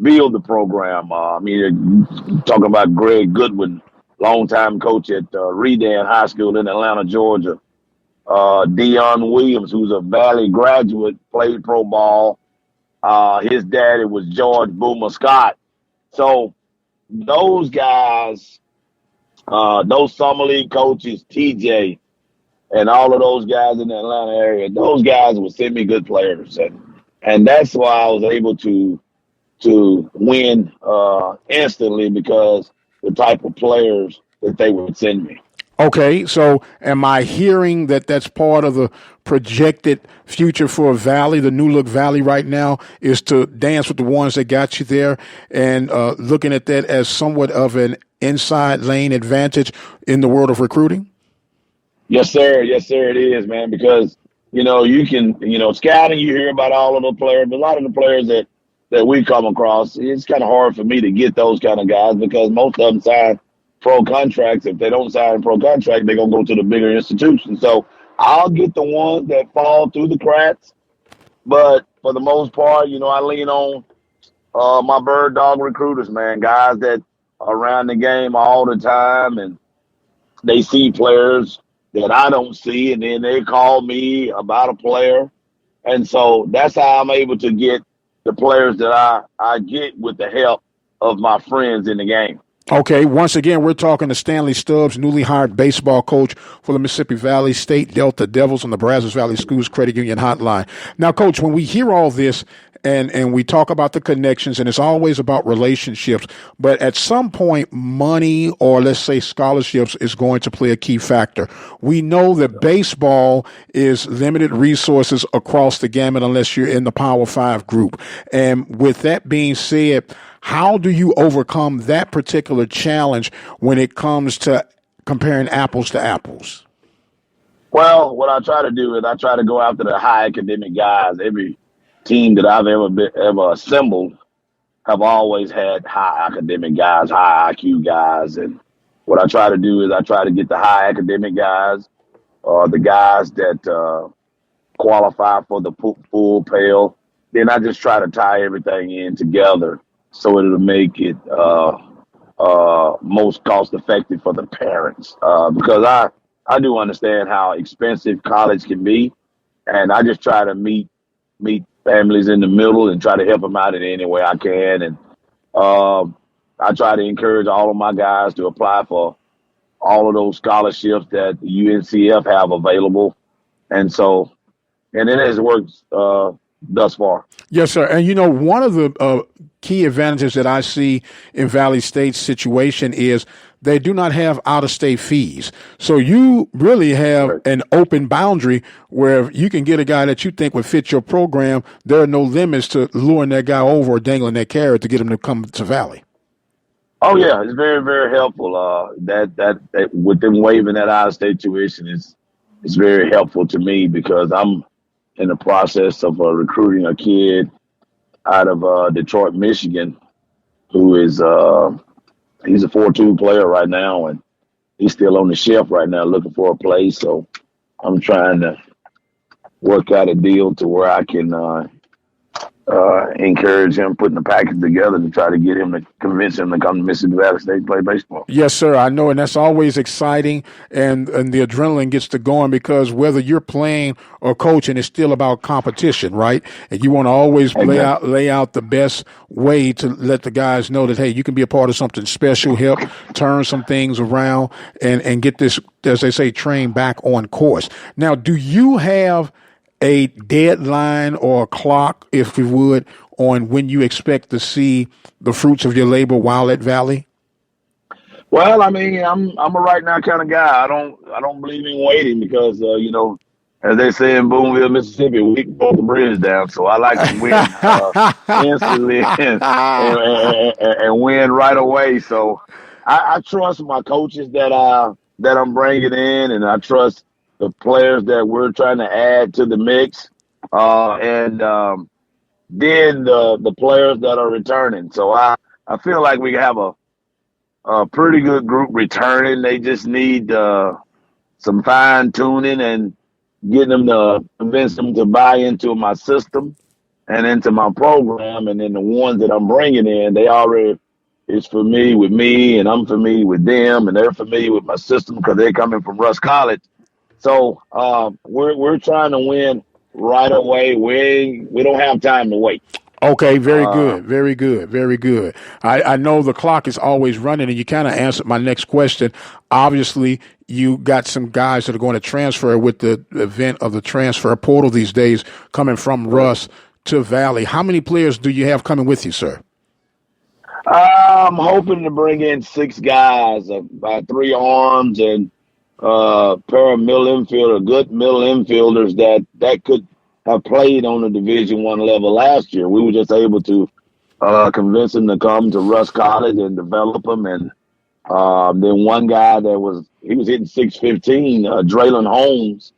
build the program. Talking about Greg Goodwin, longtime coach at Redan High School in Atlanta, Georgia. Dion Williams, who's a Valley graduate, played pro ball. His daddy was George Boomer Scott. So those guys, those summer league coaches, TJ, and all of those guys in the Atlanta area, those guys would send me good players, and that's why I was able to win instantly, because the type of players that they would send me. Okay, so am I hearing that that's part of the projected future for Valley, the New Look Valley right now, is to dance with the ones that got you there, and looking at that as somewhat of an inside lane advantage in the world of recruiting? Yes, sir. Yes, sir. It is, man. Because you can, scouting. You hear about all of the players, but a lot of the players that we come across, it's kind of hard for me to get those kind of guys, because most of them sign pro contracts. If they don't sign a pro contract, they're gonna go to the bigger institutions. So I'll get the ones that fall through the cracks, but for the most part, I lean on my bird dog recruiters, man, guys that are around the game all the time, and they see players that I don't see, and then they call me about a player. And so that's how I'm able to get the players that I get with the help of my friends in the game. Okay, once again, we're talking to Stanley Stubbs, newly hired baseball coach for the Mississippi Valley State Delta Devils on the Brazos Valley Schools Credit Union Hotline. Now, Coach, when we hear all this and we talk about the connections, and it's always about relationships, but at some point, money or let's say scholarships is going to play a key factor. We know that baseball is limited resources across the gamut unless you're in the Power Five group. And with that being said, how do you overcome that particular challenge when it comes to comparing apples to apples? Well, what I try to do is I try to go after the high academic guys. Every team that I've ever assembled have always had high academic guys, high IQ guys. And what I try to do is I try to get the high academic guys, or the guys that qualify for the full pale. Then I just try to tie everything in together so it'll make it most cost effective for the parents. Because I do understand how expensive college can be, and I just try to meet families in the middle and try to help them out in any way I can. And I try to encourage all of my guys to apply for all of those scholarships that the UNCF have available. And it has worked thus far. Yes, sir. And one of the key advantages that I see in Valley State's situation is they do not have out-of-state fees. So you really have an open boundary where you can get a guy that you think would fit your program. There are no limits to luring that guy over or dangling that carrot to get him to come to Valley. Oh yeah, it's very, very helpful. That with them waiving that out-of-state tuition is very helpful to me, because I'm in the process of recruiting a kid out of Detroit, Michigan, who is he's a 4-2 player right now, and he's still on the shelf right now looking for a place. So I'm trying to work out a deal to where I can encourage him putting the package together to try to get him to convince him to come to Mississippi Valley State and play baseball. Yes, sir. I know, and that's always exciting, and the adrenaline gets to going because whether you're playing or coaching, it's still about competition, right? And you want to always lay out the best way to let the guys know that, hey, you can be a part of something special, help turn some things around, and get this, as they say, train back on course. Now, do you have a deadline or a clock, if you would, on when you expect to see the fruits of your labor while at Valley? Well, I mean, I'm a right now kind of guy. I don't believe in waiting because as they say in Boonville, Mississippi, we can pull the bridge down. So I like to win instantly and win right away. So I trust my coaches that I'm bringing in, and I trust the players that we're trying to add to the mix, and then the players that are returning. So I feel like we have a pretty good group returning. They just need some fine tuning and getting them to convince them to buy into my system and into my program. And then the ones that I'm bringing in, they already is familiar with me, and I'm familiar with them, and they're familiar with my system because they're coming from Russ College. So we're trying to win right away. We don't have time to wait. Okay, very good, very good, very good. I know the clock is always running, and you kind of answered my next question. Obviously, you got some guys that are going to transfer with the event of the transfer portal these days coming from Russ to Valley. How many players do you have coming with you, sir? I'm hoping to bring in 6 guys, about 3 arms and pair of good middle infielders that could have played on the Division I level last year. We were just able to convince them to come to Russ College and develop them. And then one guy he was hitting 615, Draylon Holmes,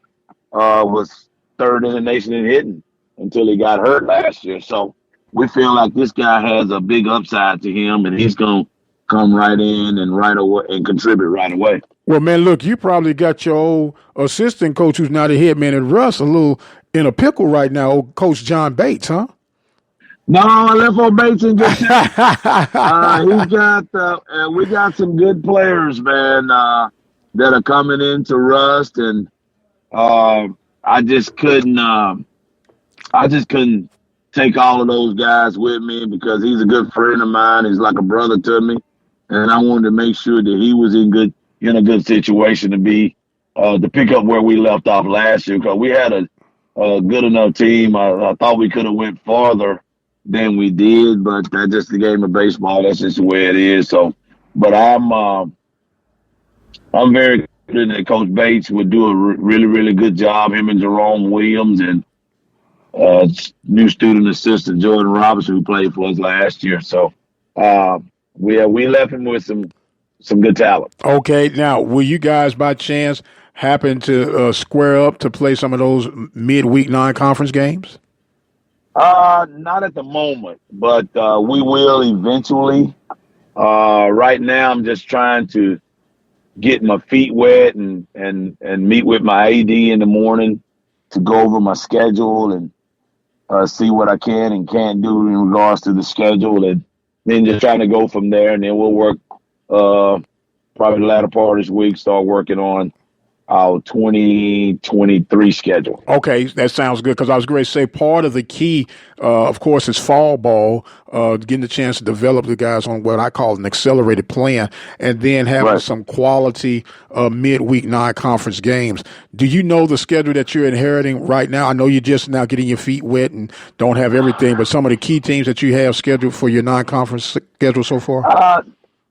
was 3rd in the nation in hitting until he got hurt last year. So we feel like this guy has a big upside to him, and he's going to come right in and right away and contribute right away. Well, man, look, you probably got your old assistant coach who's now the head man at Russ a little in a pickle right now, old Coach John Bates, huh? No, I left old Bates in good shape. We got some good players, man, that are coming into Rust, and I just couldn't take all of those guys with me because he's a good friend of mine. He's like a brother to me, and I wanted to make sure that he was in a good situation to pick up where we left off last year because we had a good enough team. I thought we could have went farther than we did, but that's just the game of baseball. That's just the way it is. So, but I'm very confident that Coach Bates would do a really, really good job. Him and Jerome Williams and new student assistant Jordan Robinson, who played for us last year. So we left him with some good talent. Okay, now will you guys by chance happen to square up to play some of those midweek non-conference games? Not at the moment, but we will eventually. Right now, I'm just trying to get my feet wet and meet with my AD in the morning to go over my schedule and see what I can and can't do in regards to the schedule, and then just trying to go from there. And then we'll work probably the latter part of this week, start working on our 2023 schedule. Okay, that sounds good because I was going to say part of the key, of course, is fall ball, getting the chance to develop the guys on what I call an accelerated plan, and then having some quality midweek non-conference games. Do you know the schedule that you're inheriting right now? I know you're just now getting your feet wet and don't have everything, but some of the key teams that you have scheduled for your non-conference schedule so far?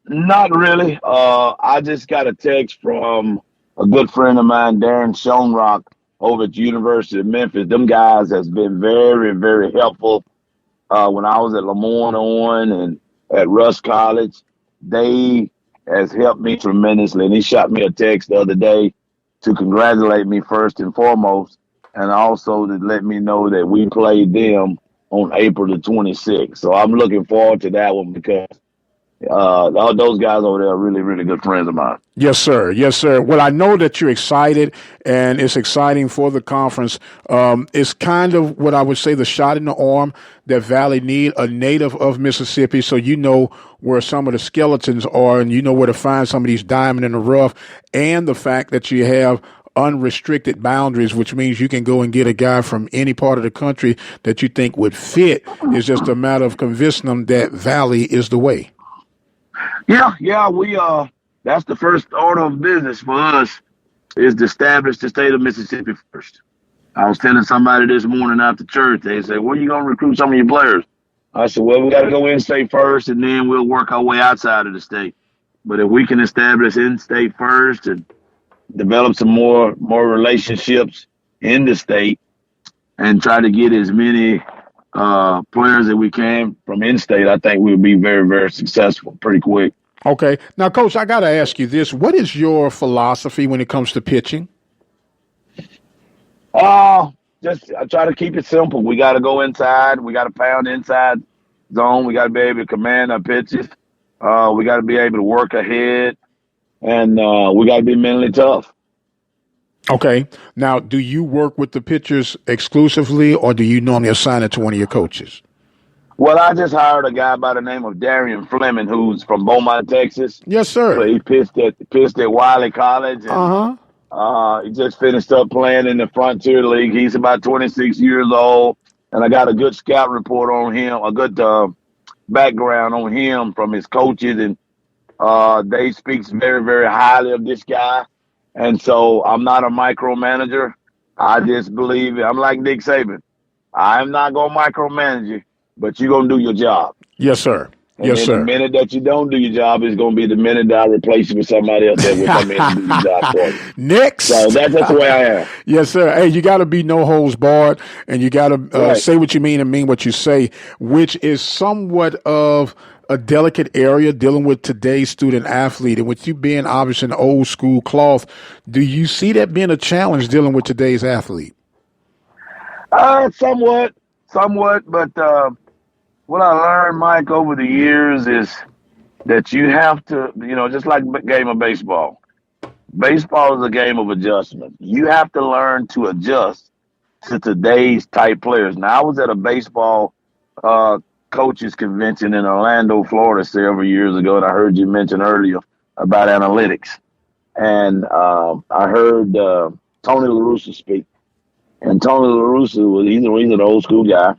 Not really. I just got a text from a good friend of mine, Darren Schoenrock, over at the University of Memphis. Them guys has been very, very helpful. When I was at Lemoyne on and at Russ College, they has helped me tremendously. And he shot me a text the other day to congratulate me first and foremost, and also to let me know that we played them on April the 26th. So I'm looking forward to that one because All those guys over there are really, really good friends of mine. Yes, sir. Yes, sir. Well, I know that you're excited, and it's exciting for the conference. It's kind of what I would say the shot in the arm that Valley need, a native of Mississippi, so you know where some of the skeletons are, and you know where to find some of these diamond in the rough, and the fact that you have unrestricted boundaries, which means you can go and get a guy from any part of the country that you think would fit. It's just a matter of convincing them that Valley is the way. Yeah, we that's the first order of business for us is to establish the state of Mississippi first. I was telling somebody this morning after church, they said, "Where are you gonna recruit some of your players?" I said, "Well, we gotta go in state first and then we'll work our way outside of the state. But if we can establish in state first and develop some more relationships in the state and try to get as many players that we can from in-state, I think we'll be very, very successful pretty quick." Okay. Now, Coach, I got to ask you this. What is your philosophy when it comes to pitching? Just I try to keep it simple. We got to go inside. We got to pound inside zone. We got to be able to command our pitches. We got to be able to work ahead. And we got to be mentally tough. Okay. Now, do you work with the pitchers exclusively, or do you normally assign it to one of your coaches? Well, I just hired a guy by the name of Darian Fleming, who's from Beaumont, Texas. Yes, sir. So he pitched at Wiley College. And, he just finished up playing in the Frontier League. He's about 26 years old, and I got a good scout report on him, a good background on him from his coaches, and they speaks very, very highly of this guy. And so I'm not a micromanager. I just believe I'm like Nick Saban. I'm not going to micromanage you, but you're going to do your job. Yes, sir. And yes, sir. The minute that you don't do your job is going to be the minute that I replace you with somebody else that will come in and do your job for you. Next. So that's the way I am. Yes, sir. Hey, you got to be no holds barred, and you got to say what you mean and mean what you say, which is somewhat of a delicate area dealing with today's student athlete. And with you being obviously an old school cloth, do you see that being a challenge dealing with today's athlete? Somewhat. But what I learned, Mike, over the years is that you have to, just like a game of baseball. Baseball is a game of adjustment. You have to learn to adjust to today's type players. Now, I was at a baseball coaches convention in Orlando, Florida several years ago, and I heard you mention earlier about analytics. And I heard Tony La Russa speak. And Tony La Russa, he's an old school guy,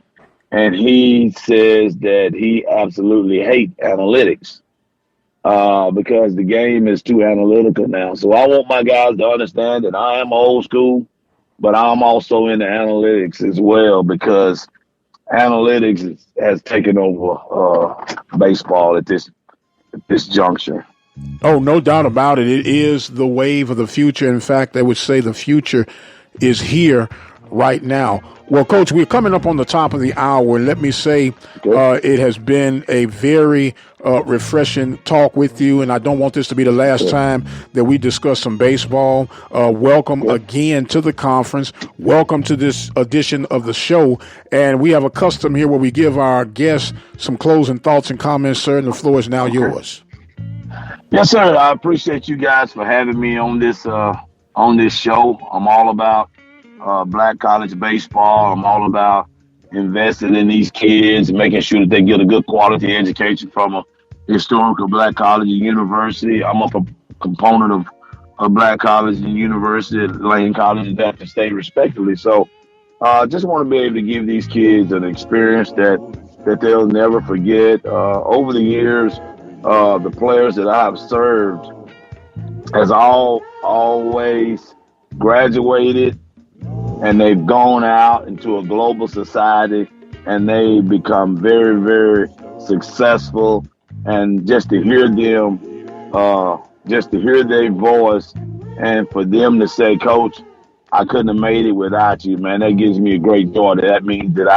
and he says that he absolutely hates analytics because the game is too analytical now. So I want my guys to understand that I am old school, but I'm also into analytics as well because analytics has taken over baseball at this juncture. Oh, no doubt about it. It is the wave of the future. In fact, I would say the future is here right now. Well, Coach, we're coming up on the top of the hour, and let me say it has been a very refreshing talk with you, and I don't want this to be the last time that we discuss some baseball. Welcome again to the conference. Welcome to this edition of the show, and we have a custom here where we give our guests some closing thoughts and comments, sir, and the floor is now yours. Yes, sir. I appreciate you guys for having me on this show. I'm all about black college baseball. I'm all about investing in these kids and making sure that they get a good quality education from a historical black college and university. I'm a component of black college and university at Lane College and Dalton State, respectively. So just want to be able to give these kids an experience that they'll never forget. Over the years, the players that I've served has always graduated, and they've gone out into a global society, and they become very, very successful. And just to hear them, just to hear their voice, and for them to say, "Coach, I couldn't have made it without you," man, that gives me a great joy. That means that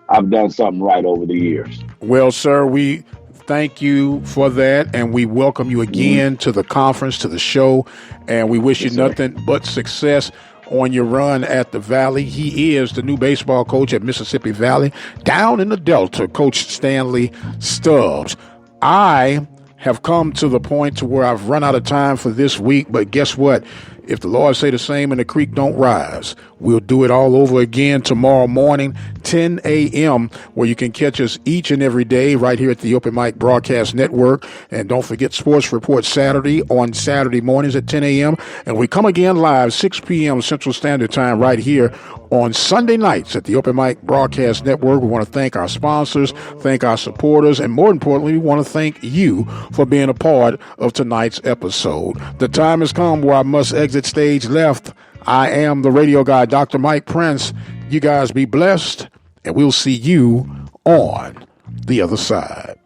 I've done something right over the years. Well, sir, we thank you for that, and we welcome you again to the conference, to the show, and we wish you nothing but success on your run at the Valley. He is the new baseball coach at Mississippi Valley, down in the Delta, Coach Stanley Stubbs. I have come to the point to where I've run out of time for this week, but guess what? If the Lord say the same and the creek don't rise, we'll do it all over again tomorrow morning, 10 a.m., where you can catch us each and every day right here at the Open Mic Broadcast Network. And don't forget Sports Report Saturday on Saturday mornings at 10 a.m. And we come again live 6 p.m. Central Standard Time right here on Sunday nights at the Open Mic Broadcast Network. We want to thank our sponsors, thank our supporters, and more importantly, we want to thank you for being a part of tonight's episode. The time has come where I must exit stage left. I am the radio guy, Dr. Mike Prince. You guys be blessed, and we'll see you on the other side.